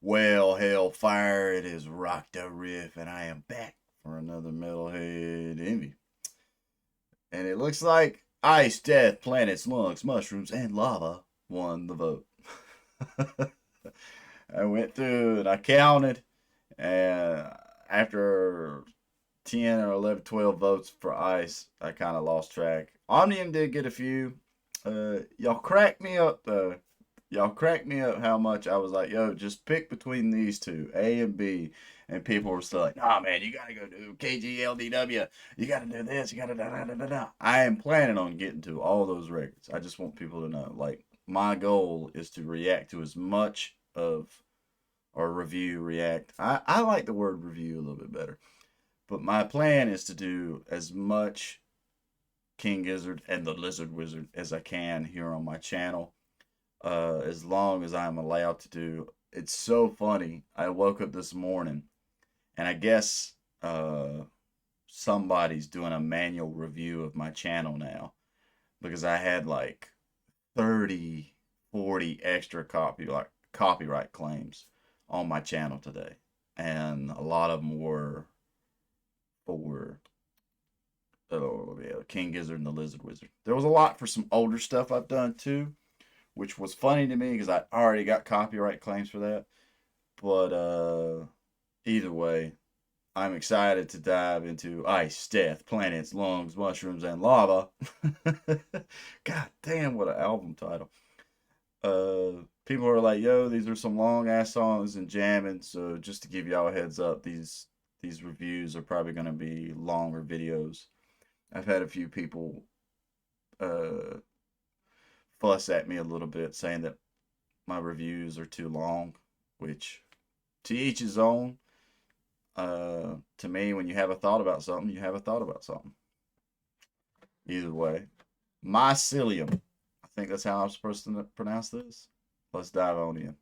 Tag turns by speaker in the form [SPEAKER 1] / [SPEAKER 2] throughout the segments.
[SPEAKER 1] Well, hellfire, it is RockdaRiff, and I am back for another Metalhead Envy. And it looks like ice, death, planets, lungs, mushrooms, and lava won the vote. I went through and I counted, and after 10 or 11, 12 votes for ice, I kind of lost track. Omnium did get a few. Y'all cracked me up, though. Y'all cracked me up how much I was like, yo, just pick between these two, A and B. And people were still like, nah, man, you got to go do KGLDW. You got to do this. You got to da-da-da-da-da. I am planning on getting to all those records. I just want people to know, like, my goal is to react to as much of, or react. I like the word review a little bit better. But my plan is to do as much King Gizzard and the Lizard Wizard as I can here on my channel. As long as I'm allowed to do. It's so funny. I woke up this morning, and I guess somebody's doing a manual review of my channel now, because I had like 30, 40 extra copyright claims on my channel today, and a lot of them were for King Gizzard and the Lizard Wizard. There was a lot for some older stuff I've done too, which was funny to me because I already got copyright claims for that. But either way, I'm excited to dive into ice, death, planets, lungs, mushrooms, and lava. God damn, what an album title. People are like, yo, these are some long ass songs and jamming. So just to give y'all a heads up, these reviews are probably going to be longer videos. I've had a few people fuss at me a little bit, saying that my reviews are too long, which to each his own. To me, when you have a thought about something, you have a thought about something. Either way, Mycelium. I think that's how I'm supposed to pronounce this. Let's dive on in.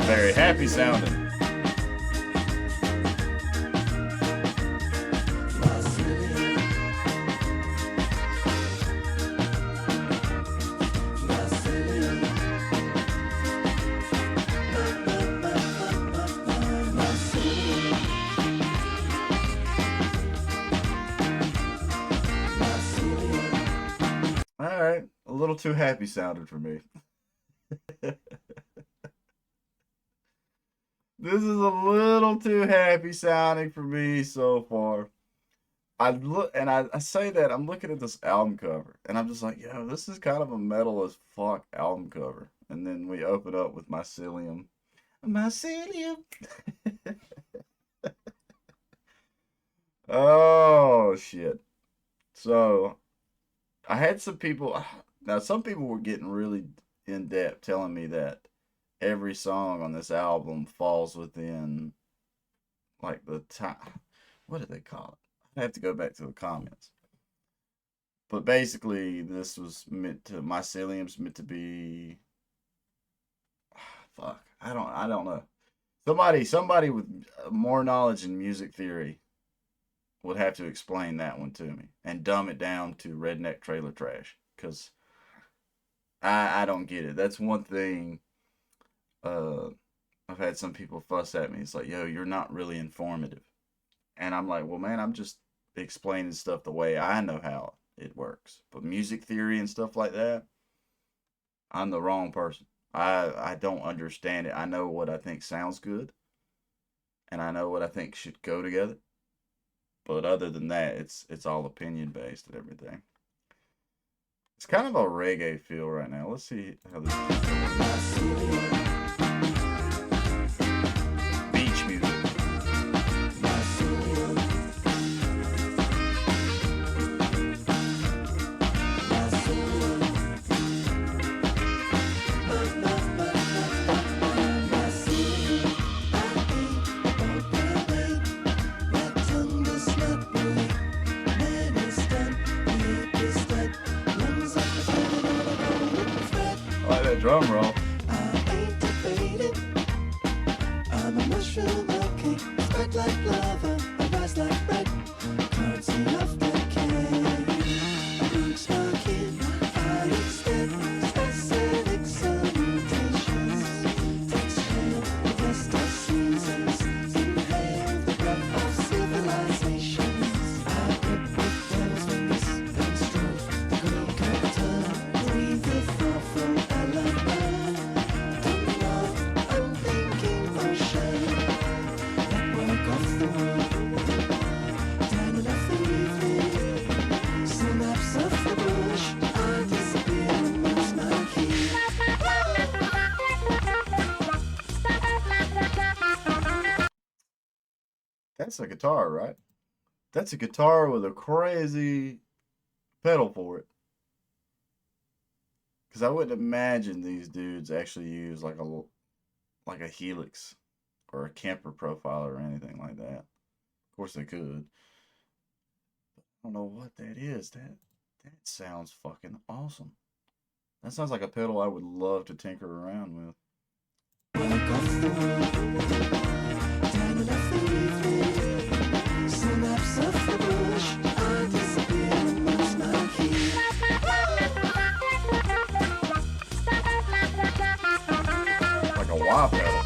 [SPEAKER 1] Very happy sounding. Alright, a little too happy sounded for me. This is a little too happy sounding for me so far. I say that I'm looking at this album cover, and I'm just like, yo, this is kind of a metal as fuck album cover. And then we open up with Mycelium. Mycelium. Oh shit. So I had some people. Now some people were getting really in depth, telling me that every song on this album falls within like the time. What do they call it? I have to go back to the comments. But basically, this was meant to, Mycelium's meant to be. Fuck, I don't know. Somebody with more knowledge in music theory would have to explain that one to me and dumb it down to redneck trailer trash, because I don't get it. That's one thing. I've had some people fuss at me. It's like, yo, you're not really informative. And I'm like, well, man, I'm just explaining stuff the way I know how it works. But music theory and stuff like that, I'm the wrong person. I don't understand it. I know what I think sounds good, and I know what I think should go together. But other than that, it's all opinion based and everything. It's kind of a reggae feel right now. Let's see how this goes. Beach music. Drum roll.
[SPEAKER 2] I ain't debated. I'm a mushroom, okay. Spread like lava, I rise like bread. Currency of decay.
[SPEAKER 1] That's a guitar, right? That's a guitar with a crazy pedal for it. Because I wouldn't imagine these dudes actually use like a Helix or a Kemper profile or anything like that. Of course they could. I don't know what that is. That sounds fucking awesome. That sounds like a pedal I would love to tinker around with.
[SPEAKER 2] When I go through time enough evening, synapse of the bush, I disappear amongst my keys.
[SPEAKER 1] Like a wah pedal.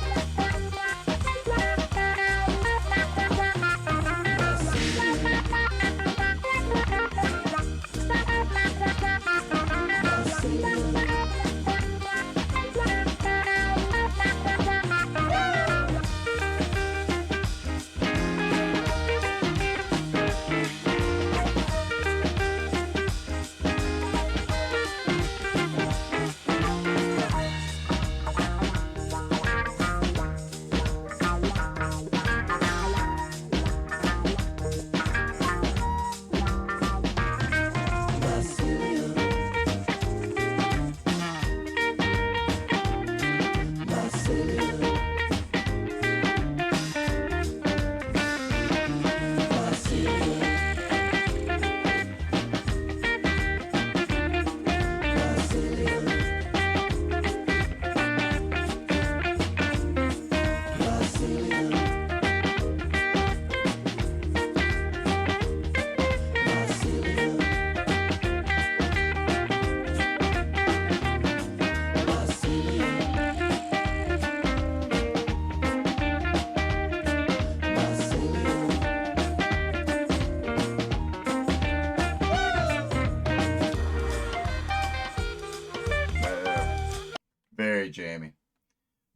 [SPEAKER 1] Very jammy.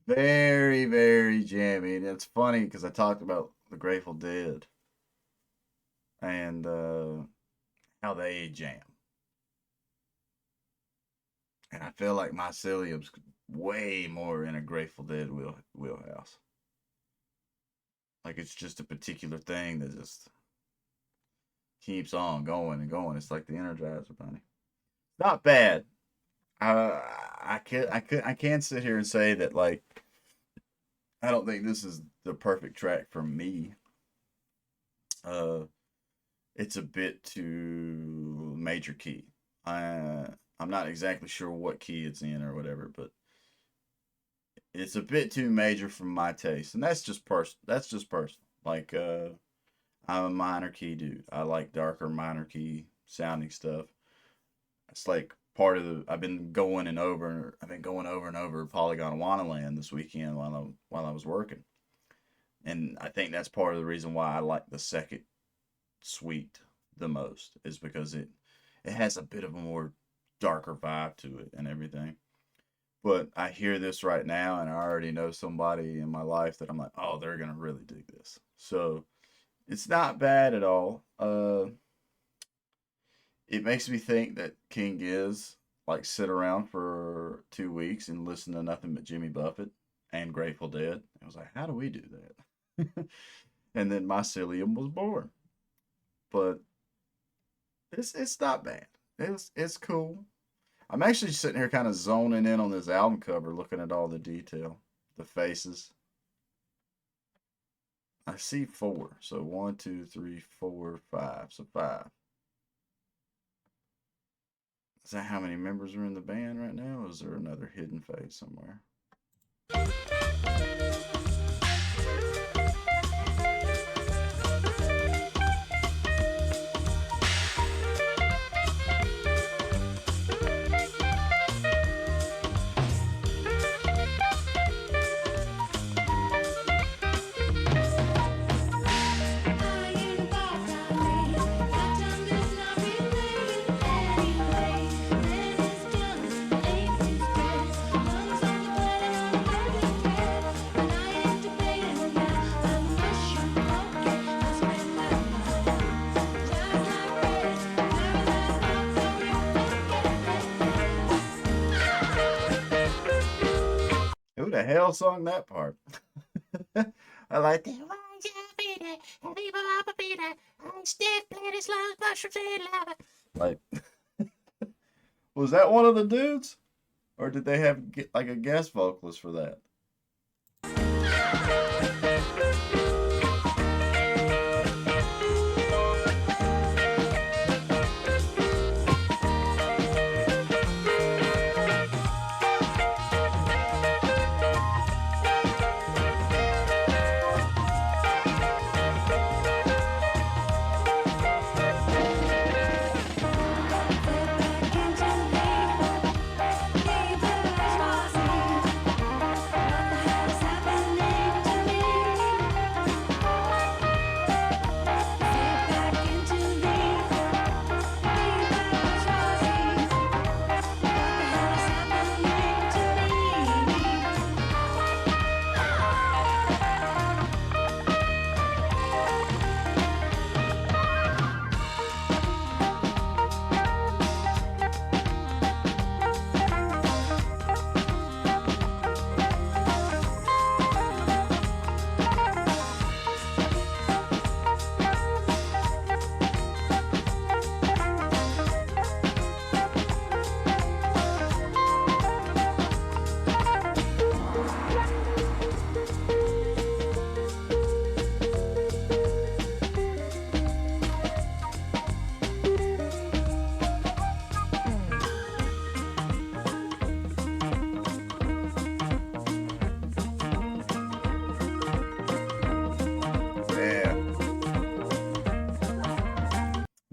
[SPEAKER 1] Very, very jammy. And it's funny because I talked about the Grateful Dead and how they jam. And I feel like Mycelium's way more in a Grateful Dead wheelhouse. Like it's just a particular thing that just keeps on going and going. It's like the Energizer Bunny. Not bad. I can't sit here and say that like I don't think this is the perfect track for me. It's a bit too major key. I'm not exactly sure what key it's in or whatever, but it's a bit too major for my taste, and that's just personal. Like I'm a minor key dude. I like darker minor key sounding stuff. It's like part of the I've been going over and over Polygon Wonderland this weekend while I was working. And I think that's part of the reason why I like the second suite the most is because it has a bit of a more darker vibe to it and everything. But I hear this right now and I already know somebody in my life that I'm like, "Oh, they're going to really dig this." So, it's not bad at all. It makes me think that King Giz like sit around for 2 weeks and listen to nothing but Jimmy Buffett and Grateful Dead. I was like, how do we do that? And then Mycelium was born. But it's not bad. It's cool. I'm actually sitting here kind of zoning in on this album cover, looking at all the detail, the faces. I see 4. So 1, 2, 3, 4, 5. So 5. Is that how many members are in the band right now? Or is there another hidden face somewhere? Who the hell sung that part? I like that. Like, was that one of the dudes? Or did they have like a guest vocalist for that?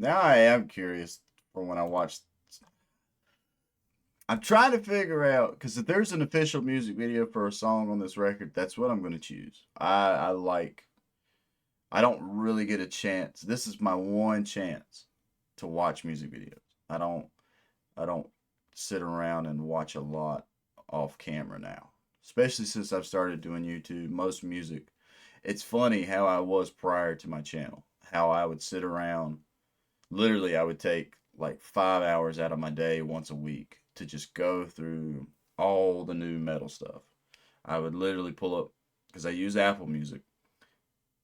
[SPEAKER 1] Now I am curious from when I watched. I'm trying to figure out because if there's an official music video for a song on this record, that's what I'm going to choose. I like. I don't really get a chance. This is my one chance to watch music videos. I don't. I don't sit around and watch a lot off camera now, especially since I've started doing YouTube. Most music. It's funny how I was prior to my channel. How I would sit around. Literally, I would take like 5 hours out of my day once a week to just go through all the new metal stuff. I would literally pull up, because I use Apple Music,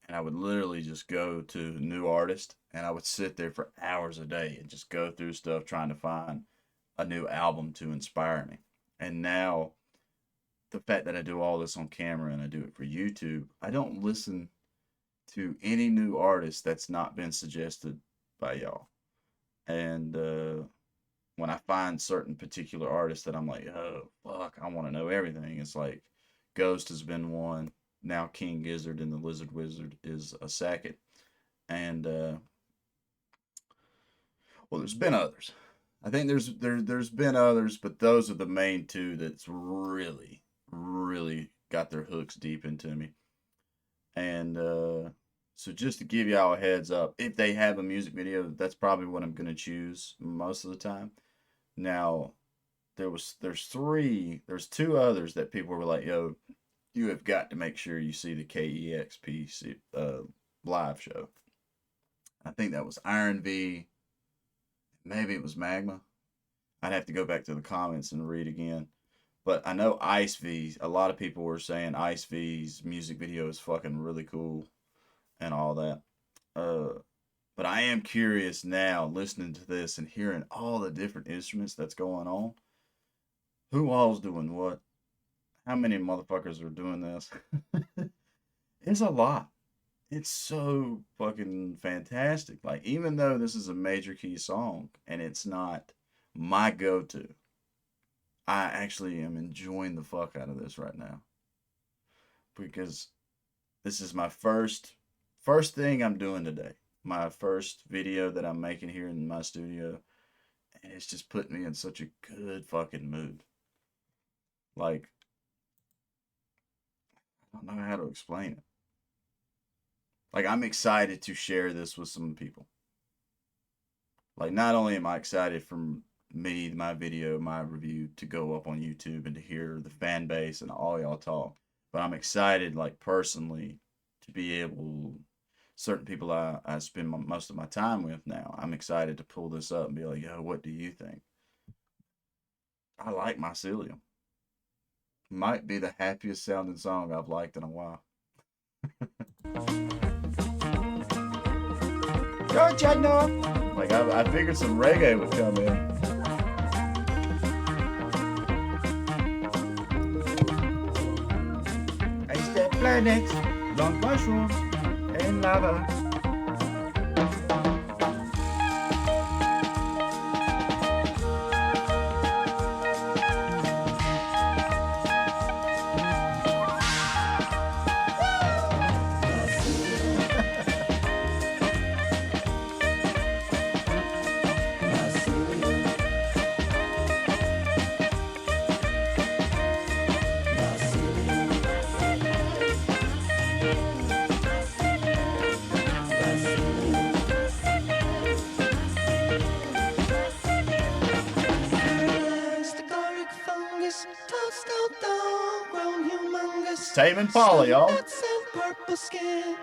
[SPEAKER 1] and I would literally just go to new artists, and I would sit there for hours a day and just go through stuff trying to find a new album to inspire me. And now, the fact that I do all this on camera and I do it for YouTube, I don't listen to any new artist that's not been suggested by y'all. And when I find certain particular artists that I'm like, oh fuck, I want to know everything. It's like Ghost has been one. Now King Gizzard and the Lizard Wizard is a second. And well, there's been others. I think there's been others, but those are the main two that's really got their hooks deep into me. And so just to give y'all a heads up, if they have a music video, that's probably what I'm gonna choose most of the time. Now, there's two others that people were like, yo, you have got to make sure you see the KEXP live show. I think that was Iron V, maybe it was Magma. I'd have to go back to the comments and read again. But I know Ice V, a lot of people were saying Ice V's music video is fucking really cool and all that. But I am curious now, listening to this and hearing all the different instruments that's going on. Who all's doing what? How many motherfuckers are doing this? It's a lot. It's so fucking fantastic. Like, even though this is a major key song and it's not my go-to, I actually am enjoying the fuck out of this right now. Because this is my first thing I'm doing today. My first video that I'm making here in my studio. And it's just putting me in such a good fucking mood. Like, I don't know how to explain it. Like, I'm excited to share this with some people. Like, not only am I excited for me, my video, my review to go up on YouTube and to hear the fan base and all y'all talk, but I'm excited, like, personally, to be able, certain people I spend most of my time with now, I'm excited to pull this up and be like, yo, what do you think? I like Mycelium. Might be the happiest sounding song I've liked in a while. Don't you know? Like, I figured some reggae would come in. Extra planets, long mushrooms, and lava. Tame and Polly, y'all.
[SPEAKER 2] Purple skin,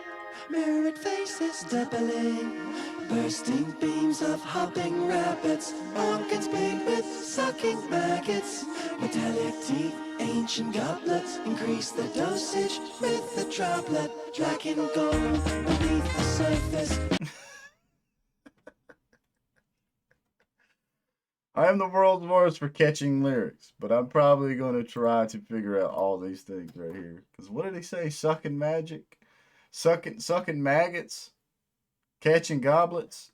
[SPEAKER 2] mirrored faces doubling, bursting beams of hopping rabbits, organs big with sucking maggots, metallic teeth, ancient goblets, increase the dosage with the droplet, dragon gold beneath the surface.
[SPEAKER 1] I am the world's worst for catching lyrics, but I'm probably going to try to figure out all these things right here. Because what did he say? Sucking magic? Sucking maggots? Catching goblets?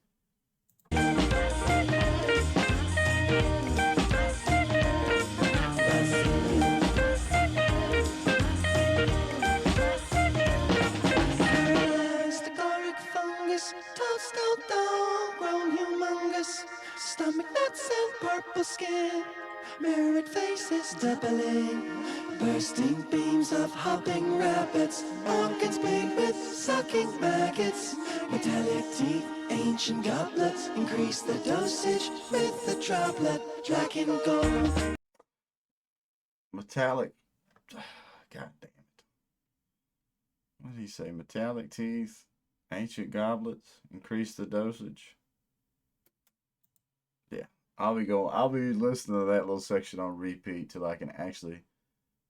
[SPEAKER 2] Stomach nuts and purple skin, mirrored faces doubling, bursting beams of hopping rabbits, organs big with sucking maggots, metallic teeth, ancient goblets, increase the dosage with the droplet, dragon gold.
[SPEAKER 1] Metallic. God damn it. What did he say? Metallic teeth, ancient goblets, increase the dosage. Yeah, I'll be listening to that little section on repeat till I can actually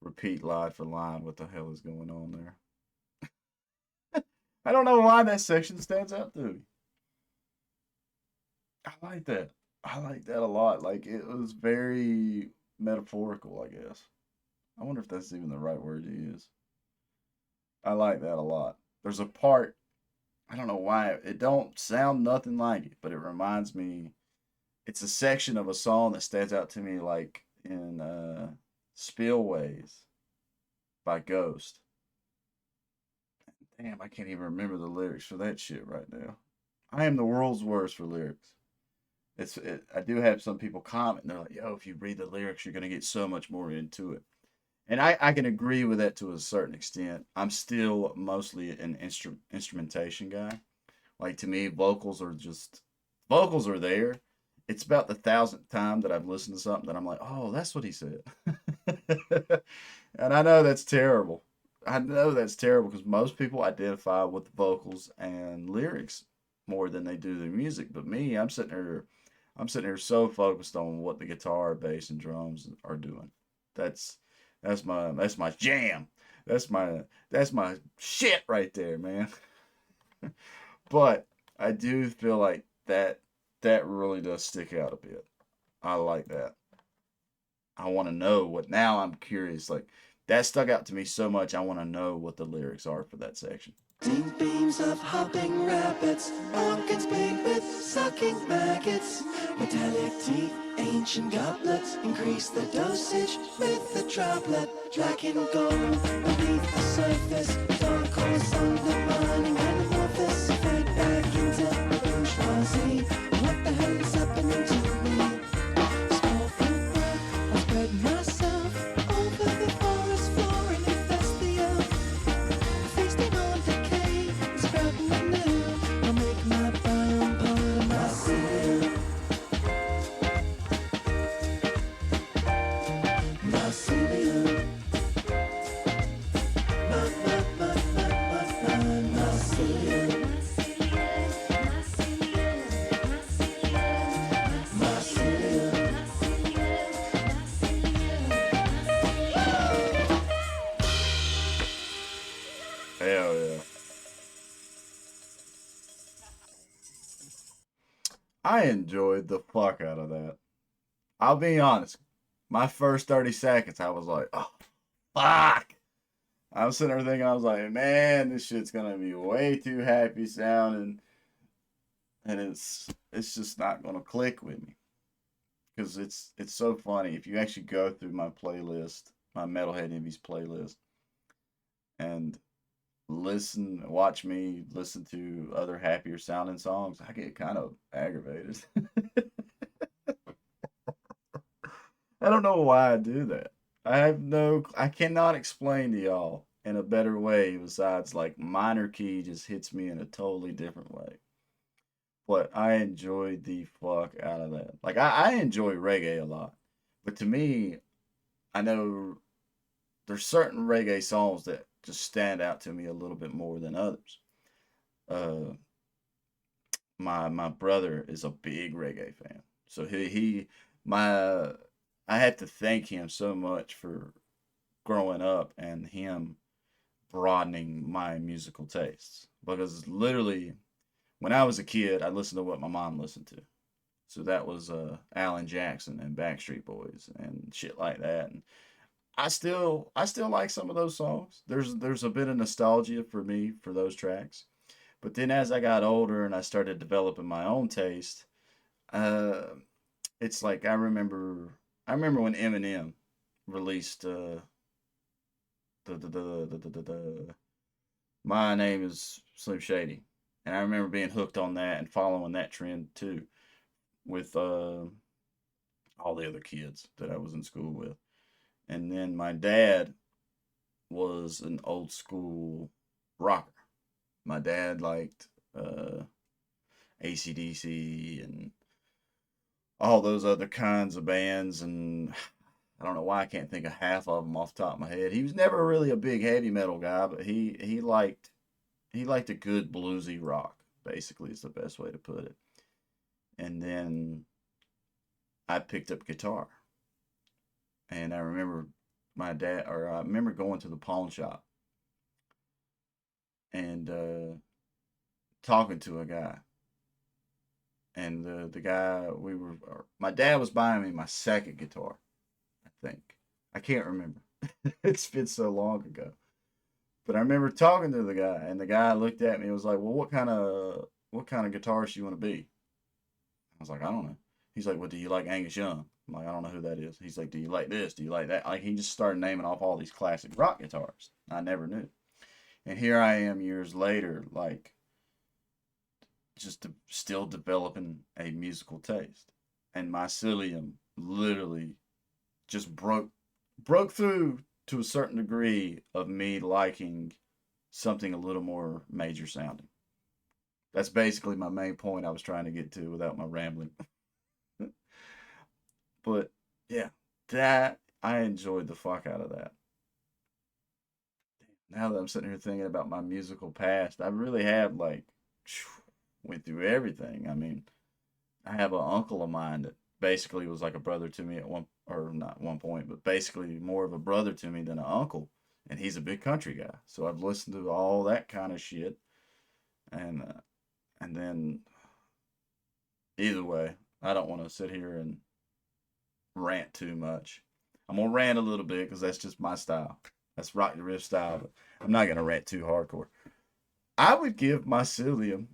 [SPEAKER 1] repeat line for line what the hell is going on there. I don't know why that section stands out to me. I like that. I like that a lot. Like, it was very metaphorical, I guess. I wonder if that's even the right word to use. I like that a lot. There's a part, I don't know why, it don't sound nothing like it, but it reminds me. It's a section of a song that stands out to me, like in Spillways by Ghost. Damn, I can't even remember the lyrics for that shit right now. I am the world's worst for lyrics. I do have some people comment, and they're like, yo, if you read the lyrics, you're going to get so much more into it. And I can agree with that to a certain extent. I'm still mostly an instrumentation guy. Like, to me, vocals are there. It's about the 1,000th time that I've listened to something that I'm like, oh, that's what he said. And I know that's terrible. I know that's terrible because most people identify with the vocals and lyrics more than they do the music. But me, I'm sitting here so focused on what the guitar, bass, and drums are doing. That's my jam. That's my shit right there, man. But I do feel like that really does stick out a bit. I like that. I want to know what, now I'm curious, like, that stuck out to me so much, I want to know what the lyrics are for that section.
[SPEAKER 2] Beams of hopping rabbits, organs big with sucking maggots, metallic teeth, ancient goblets, increase the dosage with the droplet, dragon gold beneath the surface, dark holes undermining anamorphous, fade back into bourgeoisie. What the hell is happening to me? Small fruit bird, I spread myself over the forest floor and infest the earth. Feasting on decay, sprouting anew. I'll make my biome part of mycelium. Mycelium. My mycelium.
[SPEAKER 1] I enjoyed the fuck out of that. I'll be honest. My first 30 seconds, I was like, oh, fuck. I was sitting there thinking, I was like, man, this shit's gonna be way too happy sounding, and it's just not gonna click with me because it's so funny if you actually go through my playlist, my Metalhead Envies playlist, and watch me listen to other happier sounding songs. I get kind of aggravated. I don't know why I do that. I cannot explain to y'all in a better way besides like minor key just hits me in a totally different way. But I enjoyed the fuck out of that. Like I enjoy reggae a lot, but to me, I know there's certain reggae songs that just stand out to me a little bit more than others. Uh, my brother is a big reggae fan, so he my I had to thank him so much for growing up and him broadening my musical tastes because literally when I was a kid, I listened to what my mom listened to. So that was Alan Jackson and Backstreet Boys and shit like that. And I still like some of those songs. There's a bit of nostalgia for me for those tracks. But then as I got older and I started developing my own taste, uh, it's like I remember when Eminem released the My Name is Slim Shady, and I remember being hooked on that and following that trend too with all the other kids that I was in school with. And then my dad was an old school rocker. My dad liked ACDC and all those other kinds of bands, and I don't know why I can't think of half of them off the top of my head. He was never really a big heavy metal guy, but he liked a good bluesy rock. Basically, is the best way to put it. And then I picked up guitar, and I remember going to the pawn shop and talking to a guy, and the guy my dad was buying me my second guitar, I think. I can't remember. It's been so long ago. But I remember talking to the guy, and the guy looked at me and was like, "Well, what kind of guitarist you want to be?" I was like, "I don't know." He's like, "Well, do you like Angus Young?" I'm like, "I don't know who that is." He's like, "Do you like this? Do you like that?" Like he just started naming off all these classic rock guitars. I never knew. And here I am years later, like still developing a musical taste. And Mycelium literally just broke through to a certain degree of me liking something a little more major sounding. That's basically my main point I was trying to get to without my rambling. But yeah, that I enjoyed the fuck out of that. Now that I'm sitting here thinking about my musical past, I really have like went through everything. I mean, I have an uncle of mine that basically was like a brother to me at one, or not one point, but basically more of a brother to me than an uncle. And he's a big country guy, so I've listened to all that kind of shit. And then either way, I don't want to sit here and rant too much. I'm gonna rant a little bit because that's just my style. That's RockdaRiff style, but I'm not gonna rant too hardcore. I would give Mycelium.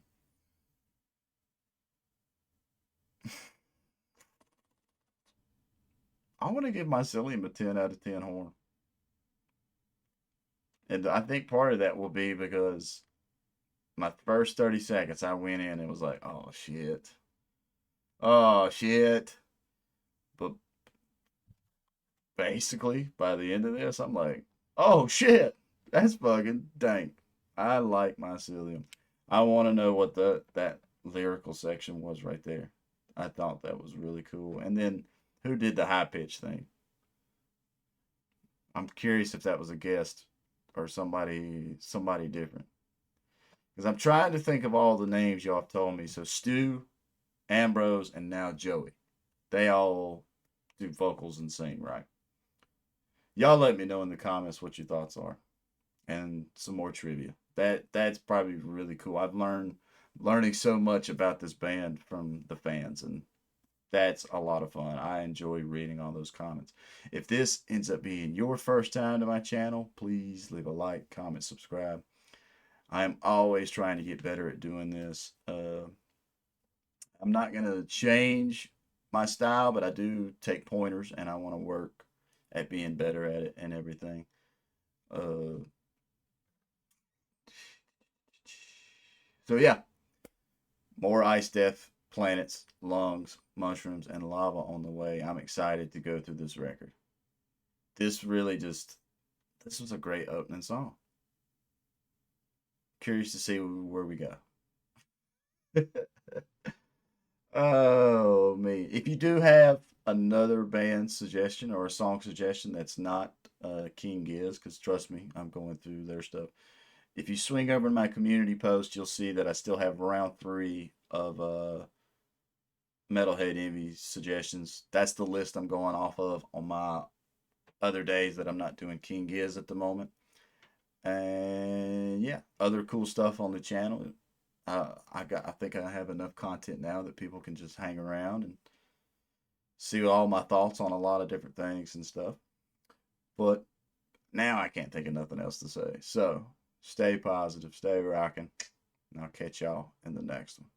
[SPEAKER 1] I want to give Mycelium a 10 out of 10 horn. And I think part of that will be because my first 30 seconds, I went in and was like, oh shit. Oh shit. But basically, by the end of this, I'm like, oh shit. That's fucking dank. I like Mycelium. I want to know what that lyrical section was right there. I thought that was really cool. And then who did the high pitch thing? I'm curious if that was a guest or somebody different. Because I'm trying to think of all the names y'all have told me. So Stu, Ambrose, and now Joey. They all do vocals and sing, right? Y'all let me know in the comments what your thoughts are. And some more trivia. That's probably really cool. I've learned learning so much about this band from the fans, and that's a lot of fun. I enjoy reading all those comments. If this ends up being your first time to my channel, please leave a like, comment, subscribe. I am always trying to get better at doing this. I'm not going to change my style, but I do take pointers and I want to work at being better at it and everything. So, yeah, more ice death, planets, lungs, mushrooms, and lava on the way. I'm excited to go through this record. This really just, this was a great opening song. Curious to see where we go. Oh, me. If you do have another band suggestion or a song suggestion that's not King Giz, because trust me, I'm going through their stuff. If you swing over to my community post, you'll see that I still have round 3 of Metalhead Envies suggestions. That's the list I'm going off of on my other days that I'm not doing King Giz at the moment. And yeah, other cool stuff on the channel. I think I have enough content now that people can just hang around and see all my thoughts on a lot of different things and stuff. But now I can't think of nothing else to say. So stay positive, stay rocking, and I'll catch y'all in the next one.